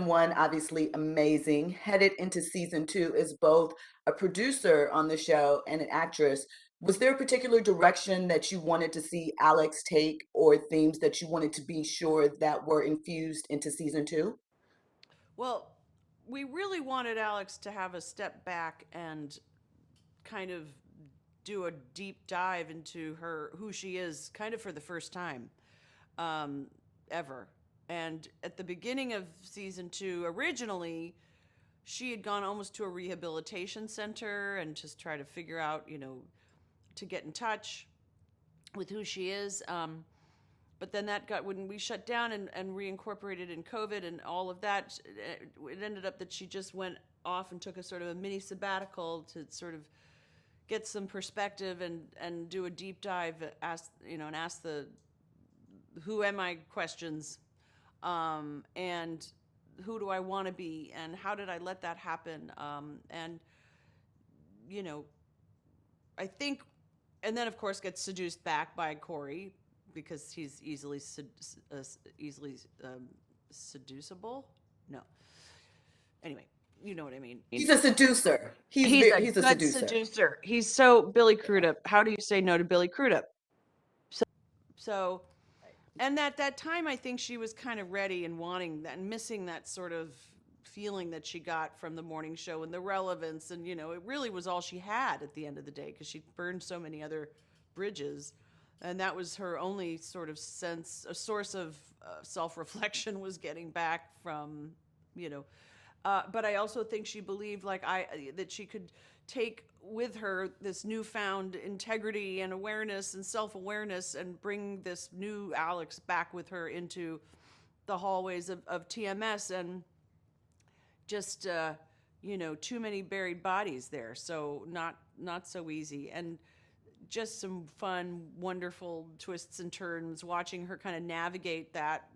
season one, obviously amazing. Headed into season two is both a producer on the show and an actress. Was there a particular direction that you wanted to see Alex take, or themes that you wanted to be sure that were infused into season two? Well, we really wanted Alex to have a step back and kind of do a deep dive into her who she is kind of for the first time um, ever. And at the beginning of season two, originally, she had gone almost to a rehabilitation center and just try to figure out, to get in touch with who she is. But then that got, when we shut down and reincorporated in COVID and all of that, it ended up that she just went off and took a sort of a mini sabbatical to sort of get some perspective and do a deep dive, and ask the who am I questions, and who do I want to be, and how did I let that happen, and you know, I think, and then of course gets seduced back by Corey because he's easily seducible. No, anyway, you know what I mean. He's a seducer. He's a He's a good seducer. seducer. He's so Billy Crudup. How do you say no to Billy Crudup? So, and at that time, I think she was kind of ready and wanting that and missing that sort of feeling that she got from the morning show and the relevance. And, it really was all she had at the end of the day because she burned so many other bridges. And that was her only sort of a source of self reflection was getting back from, but I also think she believed, that she could take with her this newfound integrity and awareness and self-awareness and bring this new Alex back with her into the hallways of TMS, and just too many buried bodies there, so not so easy, and just some fun, wonderful twists and turns watching her kind of navigate that,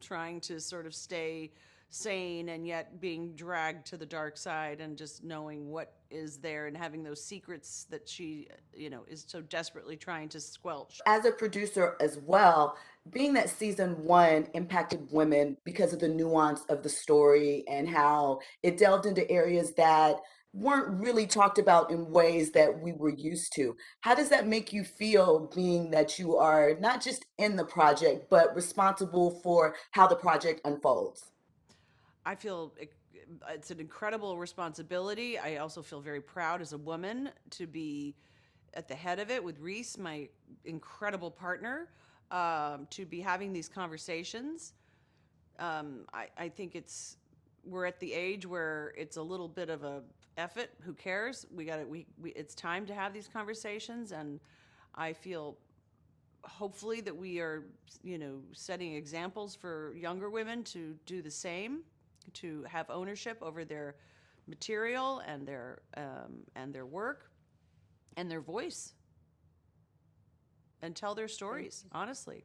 trying to sort of stay sane and yet being dragged to the dark side, and just knowing what is there and having those secrets that she is so desperately trying to squelch. As a producer as well, being that season one impacted women because of the nuance of the story and how it delved into areas that weren't really talked about in ways that we were used to. How does that make you feel, being that you are not just in the project, but responsible for how the project unfolds? I feel it's an incredible responsibility. I also feel very proud as a woman to be at the head of it with Reese, my incredible partner, to be having these conversations. I think we're at the age where it's a little bit of a F it, who cares? It's time to have these conversations, and I feel hopefully that we are, setting examples for younger women to do the same, to have ownership over their material and their work and their voice, and tell their stories honestly.